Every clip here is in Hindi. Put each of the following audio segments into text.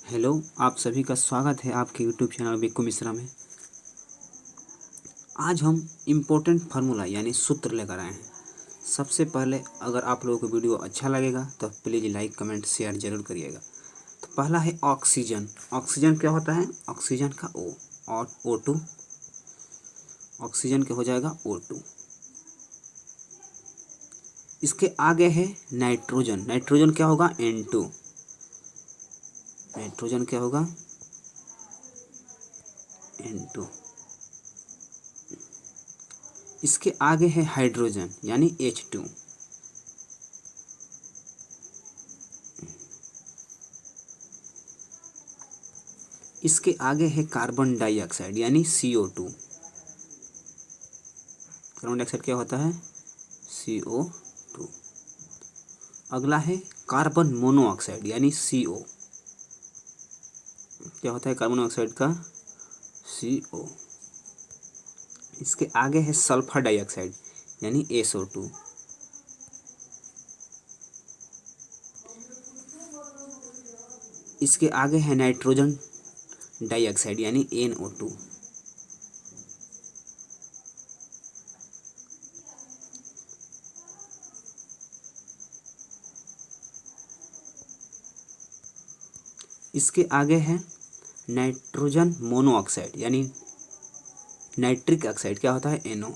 हेलो, आप सभी का स्वागत है आपके यूट्यूब चैनल बिक्कू मिश्रा में। आज हम इम्पोर्टेंट फार्मूला यानी सूत्र लेकर आए हैं। सबसे पहले अगर आप लोगों को वीडियो अच्छा लगेगा तो प्लीज़ लाइक कमेंट शेयर ज़रूर करिएगा। तो पहला है ऑक्सीजन। ऑक्सीजन क्या होता है? ऑक्सीजन का O और O2। ऑक्सीजन क्या हो जाएगा? O2। इसके आगे है नाइट्रोजन। नाइट्रोजन क्या होगा? N2। नाइट्रोजन क्या होगा? N2। इसके आगे है हाइड्रोजन यानी H2। इसके आगे है कार्बन डाइऑक्साइड यानी CO2। कार्बन डाइऑक्साइड क्या होता है? CO2। अगला है कार्बन मोनोऑक्साइड यानी CO। क्या होता है कार्बन मोनोऑक्साइड का? CO। इसके आगे है सल्फर डाइऑक्साइड यानी SO2। इसके आगे है नाइट्रोजन डाइऑक्साइड यानी NO2। इसके आगे है नाइट्रोजन मोनोऑक्साइड यानी नाइट्रिक ऑक्साइड। क्या होता है? NO।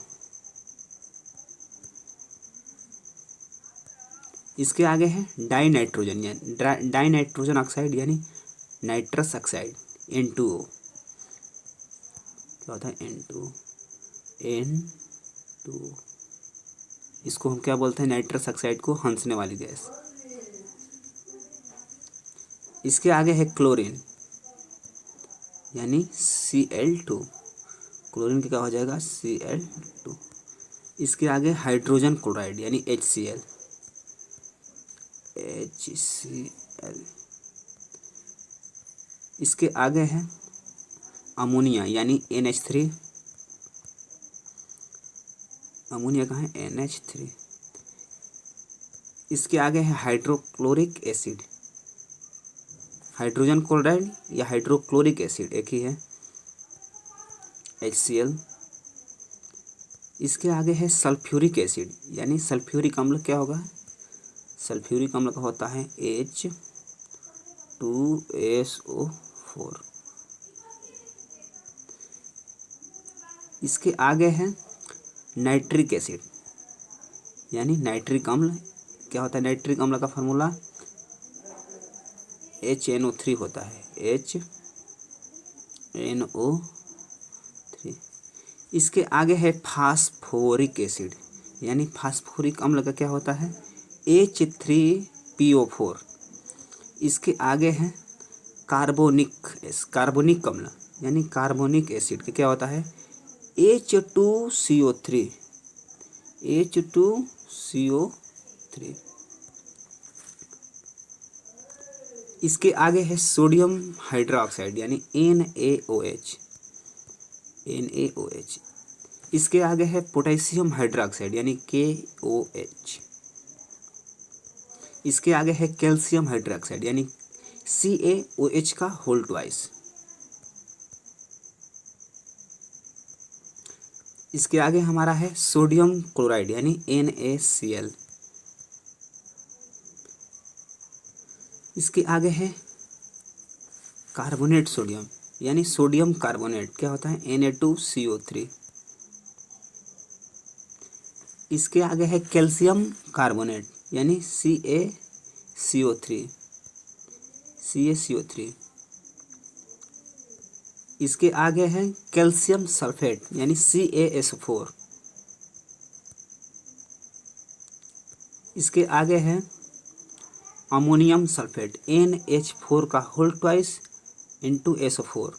इसके आगे है डाई नाइट्रोजन यानी डाई नाइट्रोजन ऑक्साइड यानी नाइट्रस ऑक्साइड N2O। क्या होता है? N2। इसको हम क्या बोलते हैं? नाइट्रस ऑक्साइड को हंसने वाली गैस। इसके आगे है क्लोरीन यानी Cl2। क्लोरीन का क्या हो जाएगा? Cl2। इसके आगे हाइड्रोजन क्लोराइड यानी HCl। इसके आगे है अमोनिया यानी NH3। अमोनिया कहाँ है? NH3। इसके आगे है हाइड्रोक्लोरिक एसिड। हाइड्रोजन क्लोराइड या हाइड्रोक्लोरिक एसिड एक ही है, HCl। इसके आगे है सल्फ्यूरिक एसिड यानी सल्फ्यूरिक अम्ल। क्या होगा? सल्फ्यूरिक अम्ल का होता है H2SO4। इसके आगे है नाइट्रिक एसिड यानी नाइट्रिक अम्ल। क्या होता है नाइट्रिक अम्ल का फार्मूला? HNO3 होता है, HNO3। इसके आगे है फास्फोरिक एसिड यानी फास्फोरिक अम्ल का क्या होता है? H3PO4। इसके आगे है कार्बोनिक अम्ल यानी कार्बोनिक एसिड का क्या होता है? H2CO3। H2CO3। इसके आगे है सोडियम हाइड्रोक्साइड यानी NaOH। इसके आगे है पोटेशियम हाइड्रोक्साइड यानी KOH। इसके आगे है कैल्शियम हाइड्रोक्साइड यानी CaOH का होल ट्वाइस। इसके आगे हमारा है सोडियम क्लोराइड यानी NaCl। इसके आगे है कार्बोनेट सोडियम यानी सोडियम कार्बोनेट। क्या होता है? Na2CO3। इसके आगे है कैल्शियम कार्बोनेट यानी CaCO3। इसके आगे है कैल्शियम सल्फेट यानी CaS4। इसके आगे है अमोनियम सल्फेट NH4 का होल ट्वाइस इंटू SO4।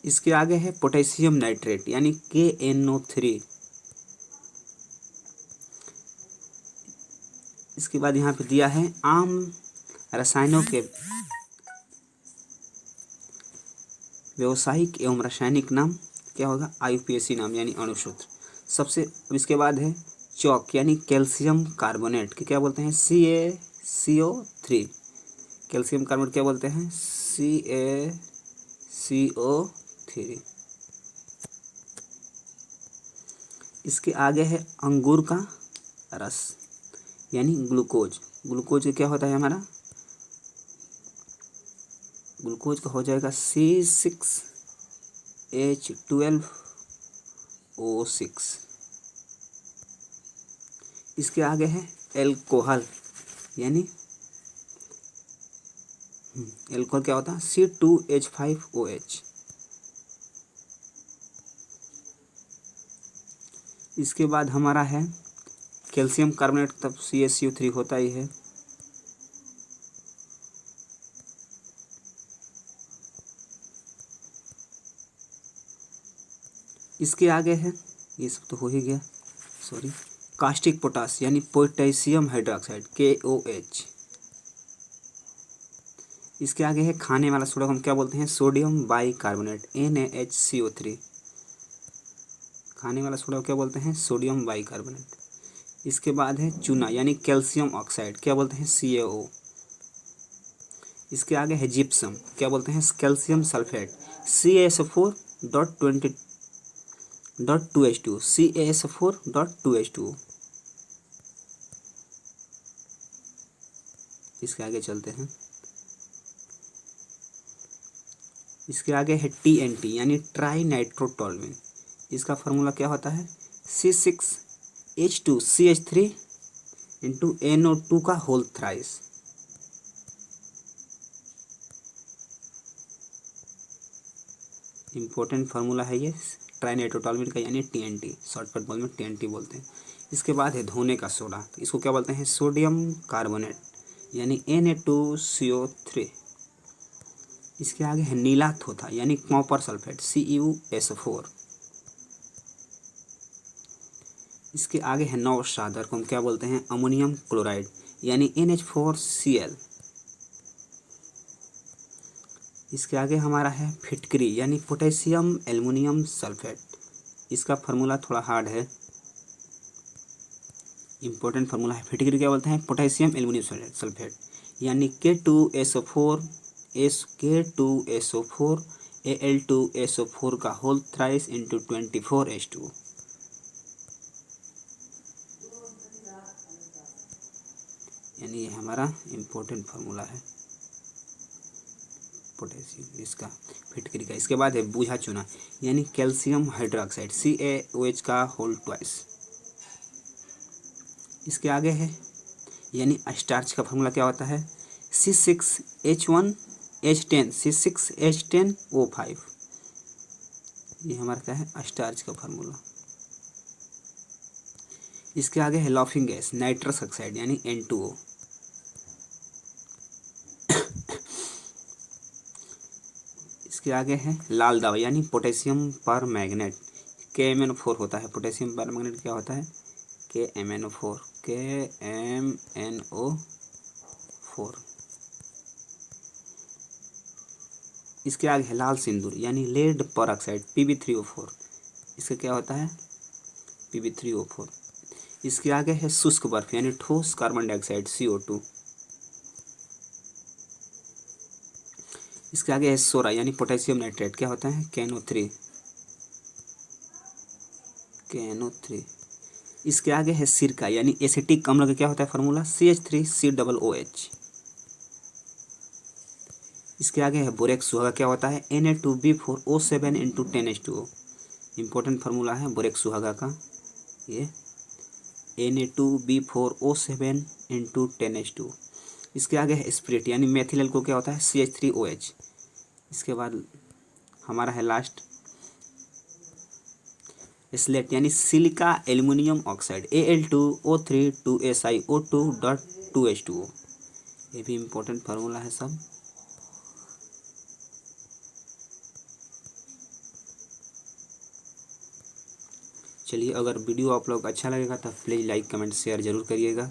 इसके आगे है पोटेशियम नाइट्रेट यानी KNO3। इसके बाद यहाँ पे दिया है आम रसायनों के व्यावसायिक एवं रासायनिक नाम। क्या होगा? IUPAC नाम यानी अणुसूत्र। सबसे इसके बाद है चौक यानी कैल्शियम कार्बोनेट के क्या बोलते हैं? CaCO3। कैल्शियम कार्बोनेट क्या बोलते हैं? CaCO3। इसके आगे है अंगूर का रस यानी ग्लूकोज। ग्लूकोज क्या होता है हमारा? ग्लूकोज का हो जाएगा C6H12O6। इसके आगे है एल्कोहल यानी एल्कोहल क्या होता है? C2H5OH। इसके बाद हमारा है कैल्शियम कार्बोनेट, तब CaCO3 होता ही है। इसके आगे है, ये सब तो हो ही गया, सॉरी, कास्टिक पोटास यानी पोटेशियम हाइड्रोक्साइड KOH। इसके आगे है खाने वाला सोडा, हम क्या बोलते हैं? Sodium bicarbonate NaHCO3। खाने वाला सोडा क्या बोलते हैं? Sodium bicarbonate. इसके बाद है चूना यानी कैल्शियम ऑक्साइड, क्या बोलते हैं? CaO। इसके आगे है जिप्सम, क्या बोलते हैं? Calcium sulphate CaSO4.2H2 CaSO4.2H2। इसके आगे चलते हैं। इसके आगे है TNT यानी ट्राई नाइट्रोटोल्यूइन। इसका फार्मूला क्या होता है? C6H2CH3 इंटू NO2 का होल थ्राइस। इम्पोर्टेंट फार्मूला है ये ट्राई नाइट्रोटोल्यूइन का यानी TNT, शॉर्टकट बोल में TNT बोलते हैं। इसके बाद है धोने का सोडा, इसको क्या बोलते हैं? सोडियम कार्बोनेट यानी Na2CO3। इसके आगे है नीला थोथा यानी कॉपर सल्फेट CuSO4। इसके आगे है नौशादर को हम क्या बोलते हैं? अमोनियम क्लोराइड यानी NH4Cl। इसके आगे हमारा है फिटकरी यानी पोटेशियम एल्युमिनियम सल्फेट। इसका फार्मूला थोड़ा हार्ड है, इंपॉर्टेंट फार्मूला है। फिटकरी क्या बोलते हैं? पोटेशियम एल्युमिनियम सल्फेट यानी K2SO4 Al2SO4 का होल थ्राइस इंटू 24H2। यानी ये हमारा इम्पोर्टेंट फार्मूला है पोटेशियम इसका, फिटकरी का। इसके बाद है बूझा चूना यानी कैल्शियम हाइड्रोक्साइड CaOH का होल ट्वाइस। इसके आगे है यानी स्टार्च का फार्मूला क्या होता है? C6H10O5। ये हमारा क्या है? स्टार्च का फार्मूला। इसके आगे है लाफिंग गैस नाइट्रस ऑक्साइड यानी N2O। इसके आगे है लाल दवा यानी पोटेशियम पर मैग्नेट KMnO4 होता है। पोटेशियम पर मैग्नेट क्या होता है? KMnO4। इसके आगे है लाल सिंदूर यानी लेड पर ऑक्साइड Pb3O4। इसका क्या होता है? Pb3O4। इसके आगे है शुष्क बर्फ यानी ठोस कार्बन डाइऑक्साइड CO2। इसके आगे है सोरा यानी पोटेशियम नाइट्रेट, क्या होता है? KNO3। इसके आगे है सिरका यानी एसिटिक अम्ल का क्या होता है फार्मूला? CH3COOH। इसके आगे है बोरेक्स सुहागा, क्या होता है? Na2B4O7 into 10H2O। Important formula है बोरेक्स सुहागा का ये Na2B4O7 इंटू 10H2O। इसके आगे है स्प्रिट यानी मेथिल अल्कोहल, क्या होता है? CH3OH। इसके बाद हमारा है लास्ट स्लेट यानी silica aluminium oxide Al2O3 2SiO2.2H2O। ये भी इम्पोर्टेंट फार्मूला है सब। चलिए, अगर वीडियो आप लोग अच्छा लगेगा तो प्लीज़ लाइक कमेंट शेयर ज़रूर करिएगा।